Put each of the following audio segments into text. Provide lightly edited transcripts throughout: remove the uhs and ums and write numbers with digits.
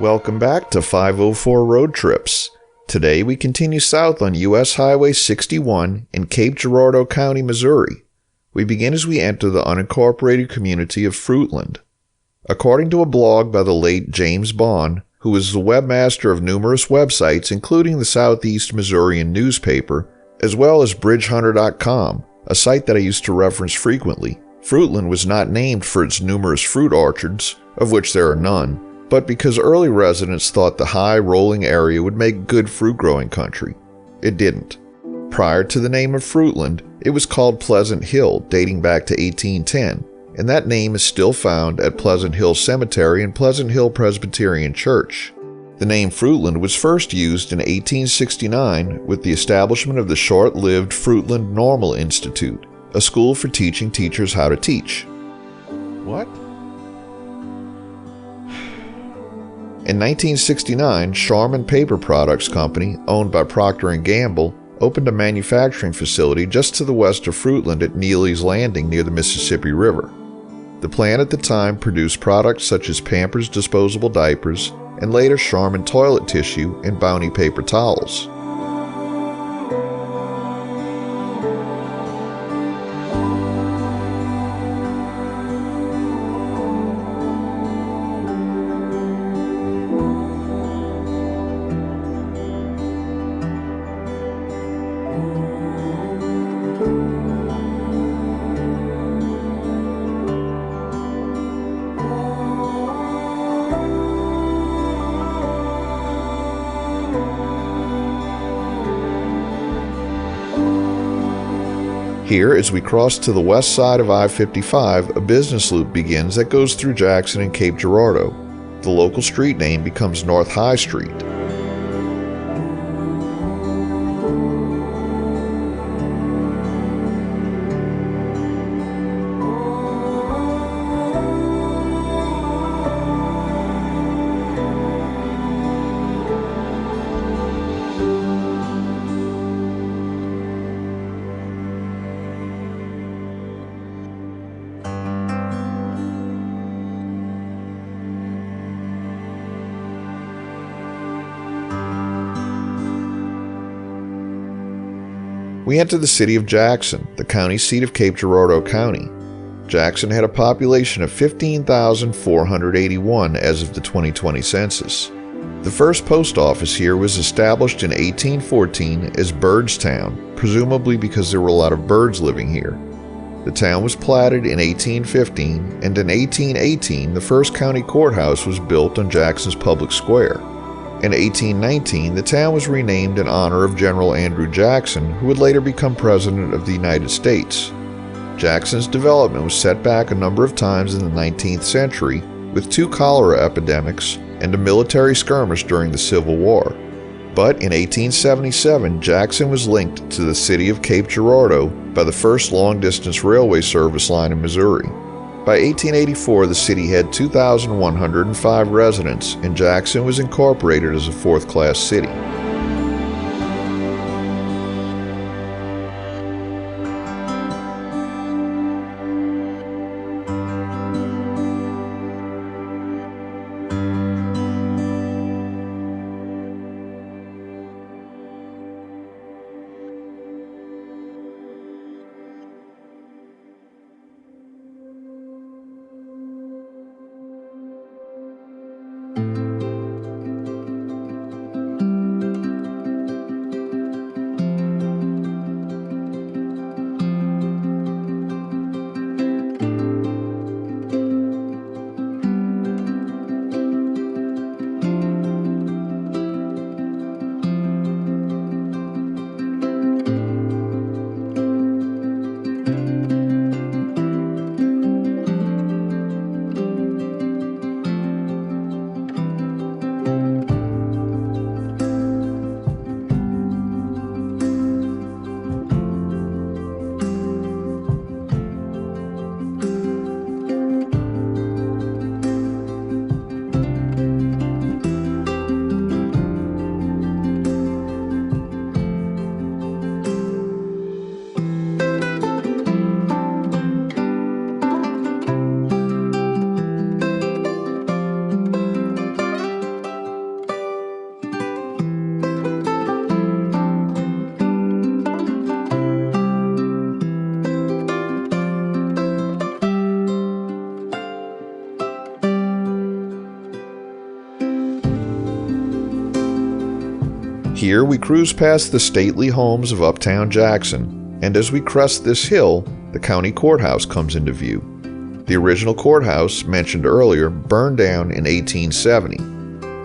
Welcome back to 504 Road Trips. Today we continue south on U.S. Highway 61 in Cape Girardeau County, Missouri. We begin as we enter the unincorporated community of Fruitland. According to a blog by the late James Bond, who was the webmaster of numerous websites including the Southeast Missourian newspaper, as well as BridgeHunter.com, a site that I used to reference frequently, Fruitland was not named for its numerous fruit orchards, of which there are none, but because early residents thought the high, rolling area would make good fruit-growing country. It didn't. Prior to the name of Fruitland, it was called Pleasant Hill, dating back to 1810, and that name is still found at Pleasant Hill Cemetery and Pleasant Hill Presbyterian Church. The name Fruitland was first used in 1869 with the establishment of the short-lived Fruitland Normal Institute, a school for teaching teachers how to teach. What? In 1969, Charmin Paper Products Company, owned by Procter & Gamble, opened a manufacturing facility just to the west of Fruitland at Neely's Landing near the Mississippi River. The plant at the time produced products such as Pampers disposable diapers and later Charmin toilet tissue and Bounty paper towels. Here, as we cross to the west side of I-55, a business loop begins that goes through Jackson and Cape Girardeau. The local street name becomes North High Street. We enter the city of Jackson, the county seat of Cape Girardeau County. Jackson had a population of 15,481 as of the 2020 census. The first post office here was established in 1814 as Birdstown, presumably because there were a lot of birds living here. The town was platted in 1815, and in 1818 the first county courthouse was built on Jackson's public square. In 1819, the town was renamed in honor of General Andrew Jackson, who would later become President of the United States. Jackson's development was set back a number of times in the 19th century, with 2 cholera epidemics and a military skirmish during the Civil War. But in 1877, Jackson was linked to the city of Cape Girardeau by the first long-distance railway service line in Missouri. By 1884, the city had 2,105 residents, and Jackson was incorporated as a fourth-class city. Here we cruise past the stately homes of uptown Jackson, and as we crest this hill, the county courthouse comes into view. The original courthouse, mentioned earlier, burned down in 1870.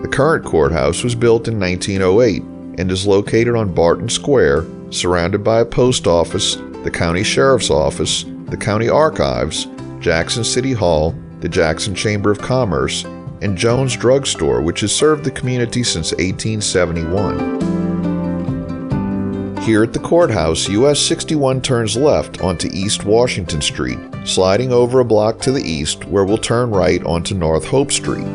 The current courthouse was built in 1908 and is located on Barton Square, surrounded by a post office, the county sheriff's office, the county archives, Jackson City Hall, the Jackson Chamber of Commerce, and Jones Drug Store, which has served the community since 1871. Here at the courthouse, US 61 turns left onto East Washington Street, sliding over a block to the east where we'll turn right onto North Hope Street.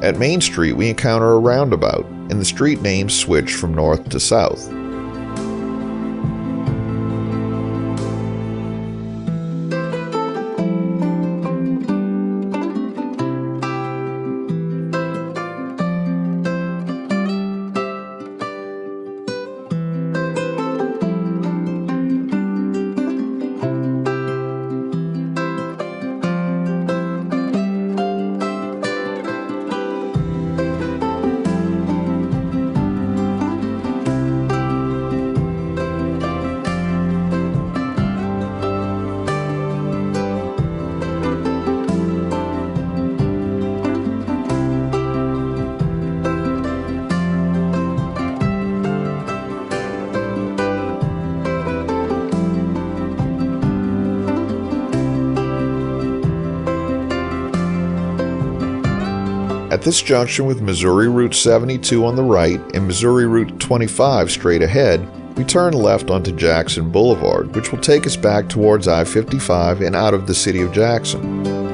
At Main Street, we encounter a roundabout, and the street names switch from north to south. At this junction with Missouri Route 72 on the right and Missouri Route 25 straight ahead, we turn left onto Jackson Boulevard, which will take us back towards I-55 and out of the city of Jackson.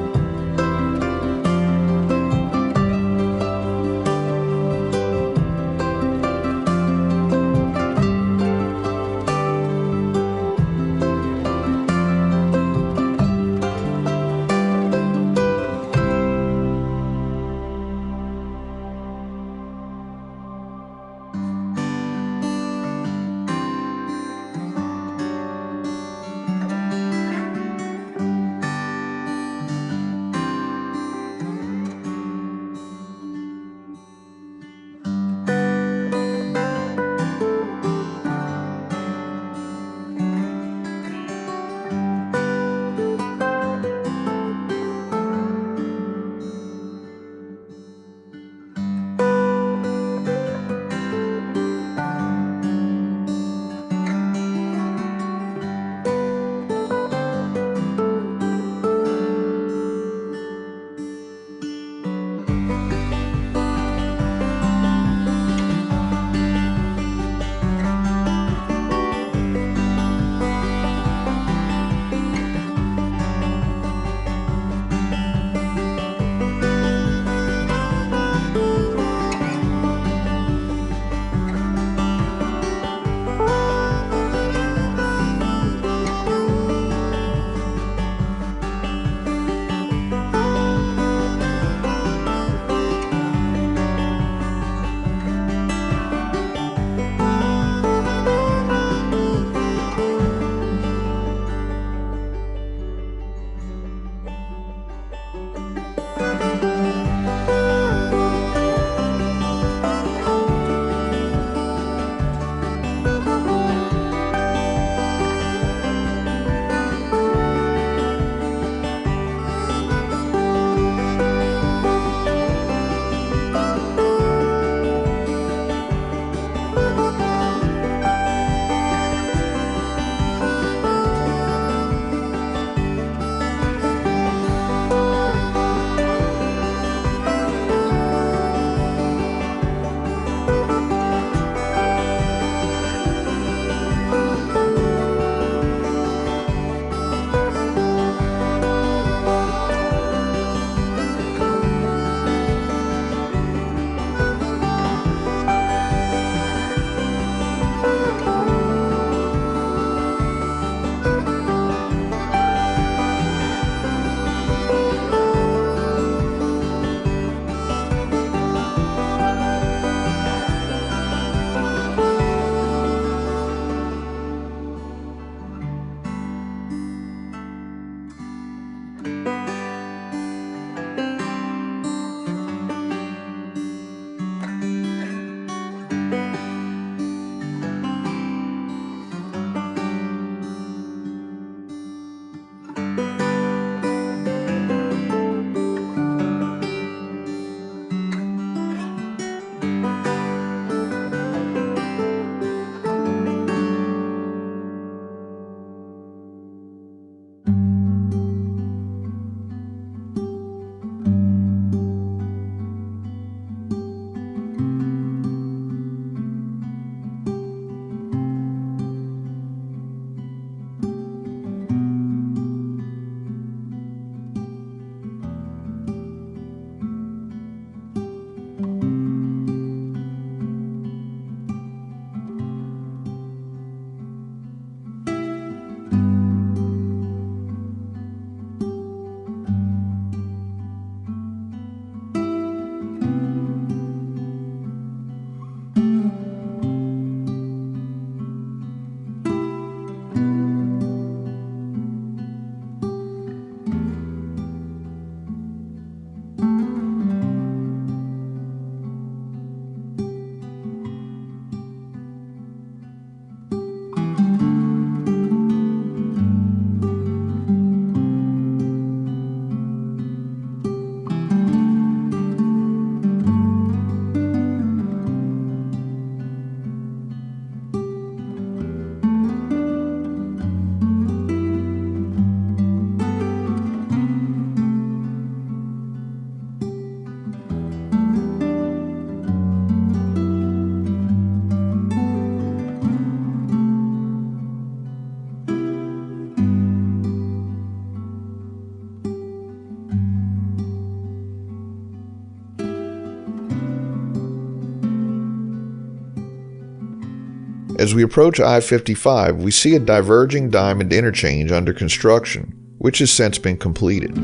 As we approach I-55, we see a diverging diamond interchange under construction, which has since been completed.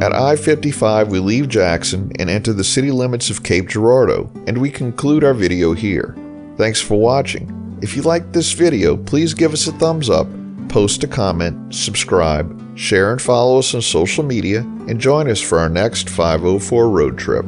At I-55, we leave Jackson and enter the city limits of Cape Girardeau, and we conclude our video here. Thanks for watching. If you liked this video, please give us a thumbs up, post a comment, subscribe, share and follow us on social media, and join us for our next 504 road trip.